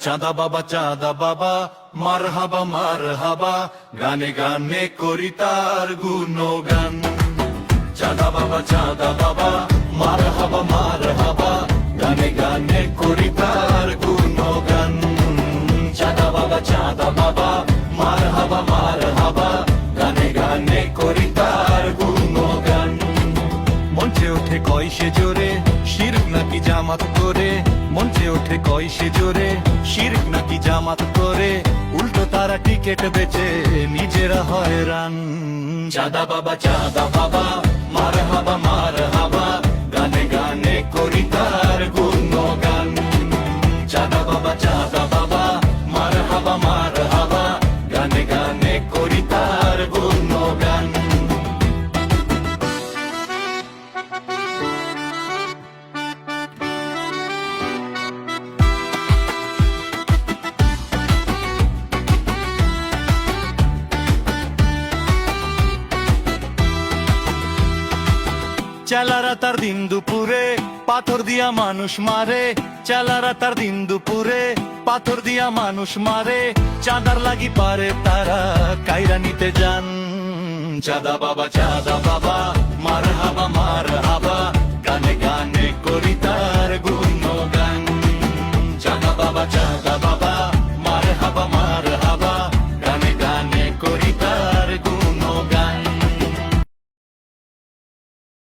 চাঁদা বাবা মার হাবা গানে গানে করি তার গুণগান। চাঁদা বাবা মার হাবা গানে গানে করি তার গুণগান। চাঁদা বাবা মার হাবা গানে গানে করি তার গুণগান। মঞ্চে ওঠে কয় সে জোরে শিরক নাকি জামাত করে, মঞ্চে ওঠে কয় সে জোরে শিরক নাকি জামাত করে, উল্টো তারা টিকেট বেচে নিজেরা হয়রান। চাঁদা বাবা মার হাবা গানে গানে করি তার গুণগান। চাঁদা বাবা মার হাবা গানে গানে করি তার গুণগান। চেলারা তার দিন দুপুরে পাথর দিয়া মানুষ মারে, চেলারা তার দিন দুপুরে পাথর দিয়া মানুষ মারে, চাঁদার লাগি পারে তারা কাইরা নিতে যান। চাঁদা বাবা মার হাবা গানে গানে করি